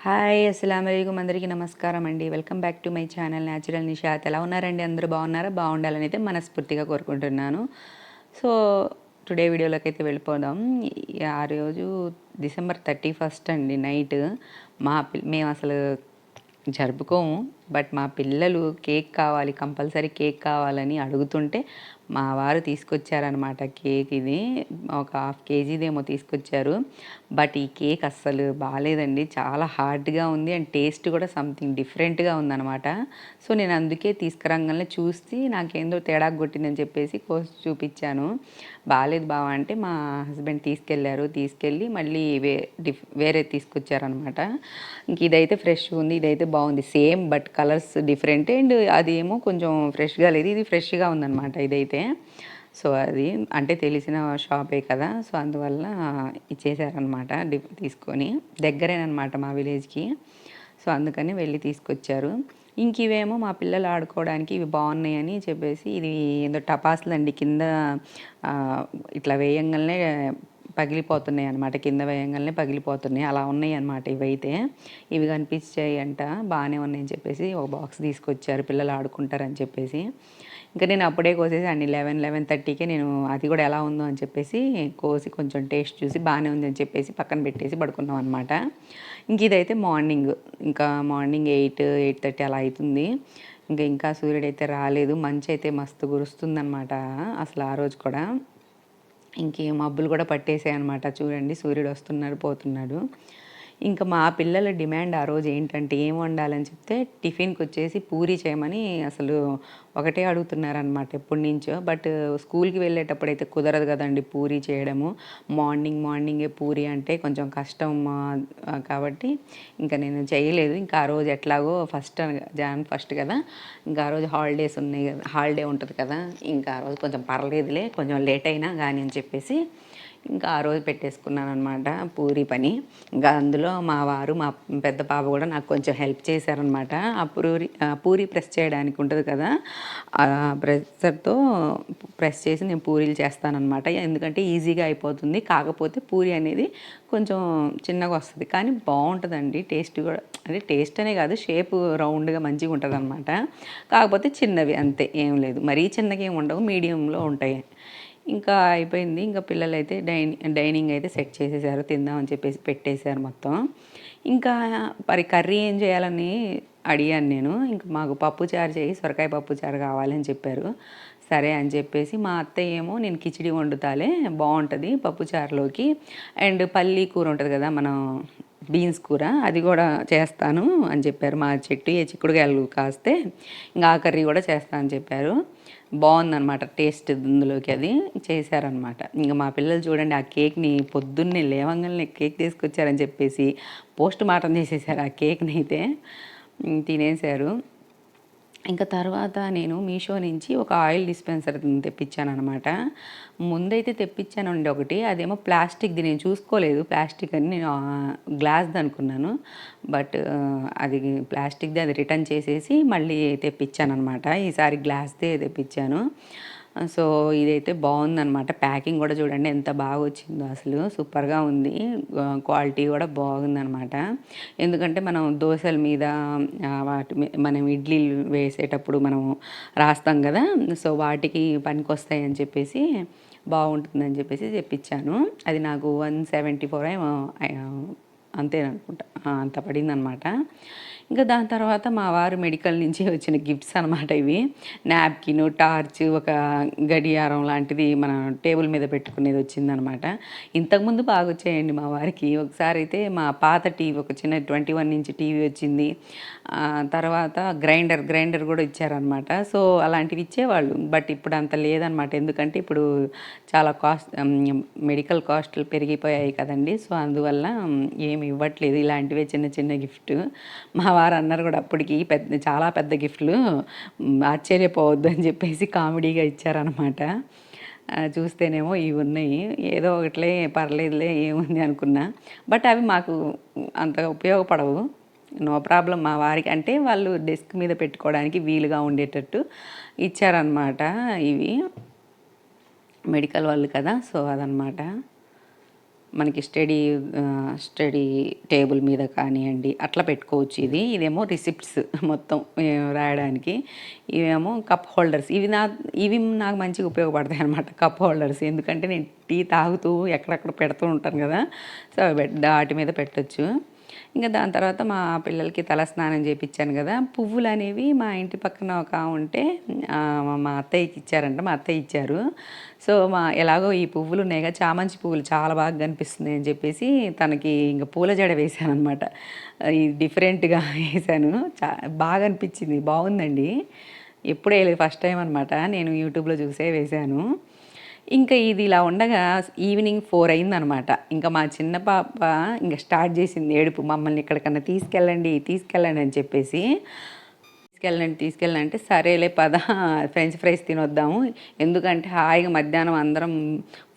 Hi అస్సలాముఅలైకుం అందరికీ నమస్కారం అండి. Welcome back to my channel natural Nishat. ఎలా ఉన్నారండి? అందరూ బాగున్నారా? బాగుండాలని అయితే మనస్ఫూర్తిగా కోరుకుంటున్నాను. సో టుడే వీడియోలోకి అయితే వెళ్ళిపోదాం. ఆ రోజు డిసెంబర్ 31 అండి నైట్. మేము అసలు జరుపుకోము. బట్ మా పిల్లలు కేక్ కావాలి, కంపల్సరీ కేక్ కావాలని అడుగుతుంటే మా వారు తీసుకొచ్చారనమాట కేక్. ఇది ఒక హాఫ్ కేజీదేమో తీసుకొచ్చారు. బట్ ఈ కేక్ అస్సలు బాగాలేదండి, చాలా హార్డ్గా ఉంది అండ్ టేస్ట్ కూడా సంథింగ్ డిఫరెంట్గా ఉందన్నమాట. సో నేను అందుకే తీసుకురాగానే చూసి నాకేందో తేడా కొట్టిందని చెప్పేసి కోసి చూపించాను. బాగాలేదు బావ అంటే మా హస్బెండ్ తీసుకెళ్ళి మళ్ళీ వేరే తీసుకొచ్చారనమాట. ఇంక ఇదైతే ఫ్రెష్గా ఉంది, ఇదైతే బాగుంది. Same but colours different and అది ఏమో కొంచెం ఫ్రెష్గా లేదు, ఇది ఫ్రెష్గా ఉందన్నమాట ఇదైతే. సో అది అంటే తెలిసిన షాపే కదా, సో అందువల్ల ఇచ్చేసారనమాట తీసుకొని. దగ్గరేనమాట మా విలేజ్కి, సో అందుకని వెళ్ళి తీసుకొచ్చారు. ఇంక ఇవేమో మా పిల్లలు ఆడుకోవడానికి ఇవి బాగున్నాయని చెప్పేసి, ఇది ఏదో టపాసులు అండి, కింద ఇట్లా వేయంగానే పగిలిపోతున్నాయి అనమాట, కింద వేయంగానే పగిలిపోతున్నాయి, అలా ఉన్నాయి అనమాట ఇవైతే. ఇవి కనిపించాయి అంట, బాగానే ఉన్నాయని చెప్పేసి ఒక బాక్స్ తీసుకొచ్చారు, పిల్లలు ఆడుకుంటారని చెప్పేసి. ఇంకా నేను అప్పుడే కోసేసి అన్ని 11-11:30కే నేను అది కూడా ఎలా ఉందో అని చెప్పేసి కోసి కొంచెం టేస్ట్ చూసి బాగానే ఉంది అని చెప్పేసి పక్కన పెట్టేసి పడుకున్నాం అనమాట. ఇంక ఇదైతే మార్నింగ్, ఇంకా మార్నింగ్ 8-8:30 అలా అవుతుంది. ఇంకా సూర్యుడైతే రాలేదు, మంచి అయితే మస్తు కురుస్తుందనమాట అసలు ఆ రోజు కూడా. ఇంకే మబ్బులు కూడా పట్టేసాయి అనమాట. చూడండి సూర్యుడు వస్తున్నాడు పోతున్నాడు. ఇంకా మా పిల్లల డిమాండ్ ఆ రోజు ఏంటంటే ఏం వండాలని చెప్తే టిఫిన్కి వచ్చేసి పూరీ చేయమని అసలు ఒకటే అడుగుతున్నారనమాట ఎప్పటి నుంచో. బట్ స్కూల్కి వెళ్ళేటప్పుడు అయితే కుదరదు కదండి పూరీ చేయడము. మార్నింగే పూరీ అంటే కొంచెం కష్టం కాబట్టి ఇంకా నేను చేయలేదు. ఇంకా ఆ రోజు ఎట్లాగో Jan 1 కదా, ఇంకా ఆ రోజు హాలిడేస్ ఉన్నాయి కదా, హాలిడే ఉంటుంది కదా, ఇంకా ఆ రోజు కొంచెం పర్లేదులే కొంచెం లేట్ అయినా కానీ అని చెప్పేసి ఇంకా ఆ రోజు పెట్టేసుకున్నాను అనమాట పూరీ పని. ఇంకా అందులో మా వారు, మా పెద్ద పాప కూడా నాకు కొంచెం హెల్ప్ చేశారనమాట. ఆ పూరీ ప్రెస్ చేయడానికి ఉంటుంది కదా, ఆ ప్రెస్సర్తో ప్రెస్ చేసి నేను పూరీలు చేస్తానన్నమాట. ఎందుకంటే ఈజీగా అయిపోతుంది. కాకపోతే పూరీ అనేది కొంచెం చిన్నగా వస్తుంది, కానీ బాగుంటుందండి టేస్ట్ కూడా. అంటే టేస్ట్ అనే కాదు, షేపు రౌండ్గా మంచిగా ఉంటుంది అనమాట. కాకపోతే చిన్నవి అంతే, ఏం లేదు, మరీ చిన్నగా ఏమి ఉండవు, మీడియంలో ఉంటాయి. ఇంకా అయిపోయింది. ఇంకా పిల్లలు అయితే డైనింగ్ అయితే సెట్ చేసేసారు, తిందామని చెప్పేసి పెట్టేశారు మొత్తం. ఇంకా మరి కర్రీ ఏం చేయాలని అడిగాను నేను. ఇంకా మాకు పప్పుచారు చేయి, సొరకాయ పప్పుచారు కావాలని చెప్పారు. సరే అని చెప్పేసి మా అత్తయ్య ఏమో నేను కిచిడి వండుతాలే బాగుంటుంది పప్పుచారులోకి, అండ్ పల్లీ కూర ఉంటుంది కదా మనం బీన్స్ కూర, అది కూడా చేస్తాను అని చెప్పారు. మా చెట్టు ఏ చిక్కుడుకాయలు కాస్తే ఇంకా ఆ కర్రీ కూడా చేస్తాను అని చెప్పారు. బాగుందనమాట టేస్ట్ ఇందులోకి, అది చేశారనమాట. ఇంకా మా పిల్లలు చూడండి ఆ కేక్ని పొద్దున్నే లేవంగానే కేక్ తీసుకొచ్చారని చెప్పేసి పోస్ట్ మార్టం చేసేసారు ఆ కేక్ని అయితే, తినేశారు. ఇంకా తర్వాత నేను మీషో నుంచి ఒక ఆయిల్ డిస్పెన్సర్ తెప్పించాను అనమాట. ముందైతే తెప్పించానండి ఒకటి, అదేమో ప్లాస్టిక్ది, నేను చూసుకోలేదు ప్లాస్టిక్ అని, నేను గ్లాస్ది అనుకున్నాను. బట్ అది ప్లాస్టిక్ది, అది రిటర్న్ చేసేసి మళ్ళీ తెప్పించాను అనమాట. ఈసారి గ్లాస్దే తెప్పించాను. సో ఇదైతే బాగుందనమాట. ప్యాకింగ్ కూడా చూడండి ఎంత బాగా వచ్చిందో, అసలు సూపర్గా ఉంది. క్వాలిటీ కూడా బాగుందనమాట. ఎందుకంటే మనం దోశల మీద మనం ఇడ్లీలు వేసేటప్పుడు మనం రాస్తాం కదా, సో వాటికి పనికొస్తాయి అని చెప్పేసి, బాగుంటుందని చెప్పేసి తెప్పించాను. అది నాకు 174 ఏమో అంతేననుకుంటా, అంత పడిందనమాట. ఇంకా దాని తర్వాత మా వారు మెడికల్ నుంచి వచ్చిన గిఫ్ట్స్ అనమాట ఇవి. నాప్కిన్, టార్చ్, ఒక గడియారం లాంటిది మన టేబుల్ మీద పెట్టుకునేది వచ్చిందనమాట. ఇంతకుముందు బాగా వచ్చాయండి మా వారికి. ఒకసారి అయితే మా పాత టీవీ, ఒక చిన్న 21 ఇంచ్ టీవీ వచ్చింది. తర్వాత గ్రైండర్ కూడా ఇచ్చారనమాట. సో అలాంటివి ఇచ్చేవాళ్ళు. బట్ ఇప్పుడు అంత లేదనమాట. ఎందుకంటే ఇప్పుడు చాలా మెడికల్ కాస్ట్లు పెరిగిపోయాయి కదండి, సో అందువల్ల ఏమి ఇవ్వట్లేదు. ఇలాంటివే చిన్న చిన్న గిఫ్ట్. మా వారు అన్నారు కూడా అప్పటికి చాలా పెద్ద గిఫ్ట్లు, ఆశ్చర్యపోవద్దు అని చెప్పేసి కామెడీగా ఇచ్చారనమాట. చూస్తేనేమో ఇవి ఉన్నాయి, ఏదో ఒకటిలే పర్లేదులే ఏముంది అనుకున్నా. బట్ అవి మాకు అంతగా ఉపయోగపడవు. నో ప్రాబ్లం, మా వారికి అంటే వాళ్ళు డెస్క్ మీద పెట్టుకోవడానికి వీలుగా ఉండేటట్టు ఇచ్చారనమాట. ఇవి మెడికల్ వాళ్ళు కదా, సో అదనమాట. మనకి స్టడీ టేబుల్ మీద కానివ్వండి అట్లా పెట్టుకోవచ్చు. ఇదేమో రిసిప్ట్స్ మొత్తం రాయడానికి. ఇవేమో కప్ హోల్డర్స్. ఇవి నాకు మంచిగా ఉపయోగపడతాయి అనమాట, కప్ హోల్డర్స్. ఎందుకంటే నేను టీ తాగుతూ ఎక్కడెక్కడ పెడుతూ ఉంటాను కదా, సో వాటి మీద పెట్టచ్చు. ఇంకా దాని తర్వాత మా పిల్లలకి తల స్నానం చేయించాను కదా. పువ్వులు అనేవి మా ఇంటి పక్కన ఒక ఉంటే మా అత్తయ్యకి ఇచ్చారంట, మా అత్తయ్య ఇచ్చారు. సో ఎలాగో ఈ పువ్వులు ఉన్నాయిగా, చామంతి పువ్వులు చాలా బాగా కనిపిస్తుంది అని చెప్పేసి తనకి ఇంకా పూల జడ వేశాను అనమాట. ఈ డిఫరెంట్గా వేశాను, బాగా అనిపించింది, బాగుందండి. ఎప్పుడే ఫస్ట్ టైం అనమాట, నేను యూట్యూబ్లో చూసే వేశాను. ఇంకా ఇది ఇలా ఉండగా ఈవినింగ్ 4 అయిందనమాట. ఇంకా మా చిన్న పాప ఇంకా స్టార్ట్ చేసింది ఏడుపు, మమ్మల్ని ఎక్కడికన్నా తీసుకెళ్ళండి తీసుకెళ్ళండి అని చెప్పేసి. తీసుకెళ్ళండి అంటే సరేలే పద ఫ్రెంచ్ ఫ్రైస్ తినొద్దాము, ఎందుకంటే హాయిగా మధ్యాహ్నం అందరం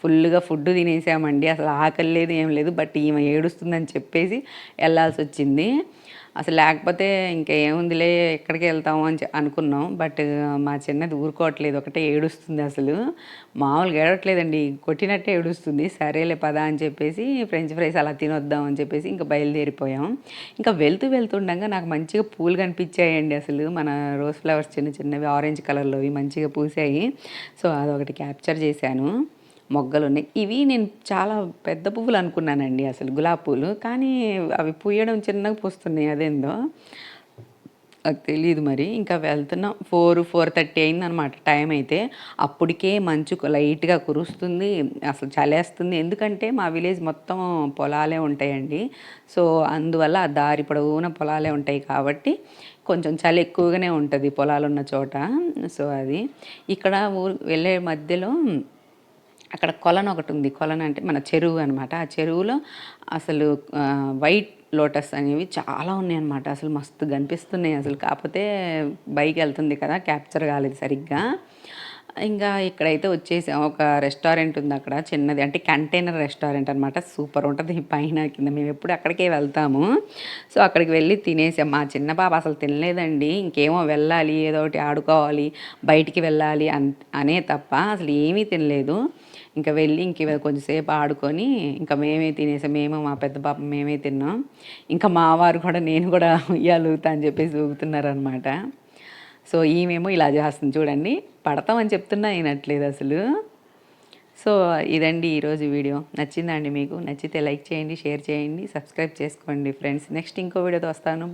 ఫుల్గా ఫుడ్ తినేసామండి, అసలు ఆకలి లేదు ఏం లేదు. బట్ ఈమె ఏడుస్తుందని చెప్పేసి వెళ్ళాల్సి వచ్చింది. అసలు లేకపోతే ఇంకా ఏముందిలే ఎక్కడికి వెళ్తాము అని అనుకున్నాం. బట్ మా చిన్నది ఊరుకోవట్లేదు, ఒకటే ఏడుస్తుంది. అసలు మామూలుగా ఏడవట్లేదండి, కొట్టినట్టే ఏడుస్తుంది. సరేలే పద అని చెప్పేసి ఫ్రెంచ్ ఫ్రైస్ అలా తినొద్దాం అని చెప్పేసి ఇంకా బయలుదేరిపోయాం. ఇంకా వెళ్తుండగా నాకు మంచిగా పూలు కనిపించాయండి. అసలు మన రోజ్ ఫ్లవర్స్ చిన్న చిన్నవి ఆరెంజ్ కలర్లోవి మంచిగా పూసాయి. సో అదొకటి క్యాప్చర్ చేశాను. మొగ్గలు ఉన్నాయి. ఇవి నేను చాలా పెద్ద పువ్వులు అనుకున్నానండి, అసలు గులాబీ పూలు. కానీ అవి పూయడం చిన్నగా పూస్తున్నాయి, అదేందో అది తెలియదు మరి. ఇంకా వెళ్తున్నాం, 4:30 అయిందనమాట టైం అయితే. అప్పటికే మంచు లైట్గా కురుస్తుంది, అసలు చలేస్తుంది. ఎందుకంటే మా విలేజ్ మొత్తం పొలాలే ఉంటాయండి. సో అందువల్ల ఆ దారి పొడవునా పొలాలే ఉంటాయి కాబట్టి కొంచెం చలి ఎక్కువగానే ఉంటుంది పొలాలు ఉన్న చోట. సో అది ఇక్కడ వెళ్ళే మధ్యలో అక్కడ కొలను ఒకటి ఉంది. కొలను అంటే మన చెరువు అనమాట. ఆ చెరువులో అసలు వైట్ లోటస్ అనేవి చాలా ఉన్నాయన్నమాట. అసలు మస్తు కనిపిస్తున్నాయి అసలు. కాకపోతే బైక్ వెళ్తుంది కదా, క్యాప్చర్ కాలేదు సరిగ్గా. ఇంకా ఇక్కడైతే వచ్చేసాం. ఒక రెస్టారెంట్ ఉంది అక్కడ చిన్నది, అంటే కంటైనర్ రెస్టారెంట్ అనమాట. సూపర్ ఉంటుంది, పైన కింద. మేము ఎప్పుడు అక్కడికే వెళ్తాము. సో అక్కడికి వెళ్ళి తినేసాం. మా చిన్న పాప అసలు తినలేదండి. ఇంకేమో వెళ్ళాలి, ఏదో ఒకటి ఆడుకోవాలి, బయటికి వెళ్ళాలి అనే తప్ప అసలు ఏమీ తినలేదు. ఇంకా వెళ్ళి కొంచెంసేపు ఆడుకొని ఇంకా మేమే తినేసాం. మా పెద్ద పాప మేమే తిన్నాం. ఇంకా మా వారు కూడా నేను కూడా ఉయ్యాలుగుతా అని చెప్పేసి ఊగుతున్నారనమాట. సో ఈమెమో ఇలా చేస్తుంది చూడండి, పడతామని చెప్తున్నా అయినట్లేదు అసలు. సో ఇదండి ఈరోజు వీడియో. నచ్చిందా అండి మీకు? నచ్చితే లైక్ చేయండి, షేర్ చేయండి, సబ్స్క్రైబ్ చేసుకోండి ఫ్రెండ్స్. నెక్స్ట్ ఇంకో వీడియోతో వస్తాను.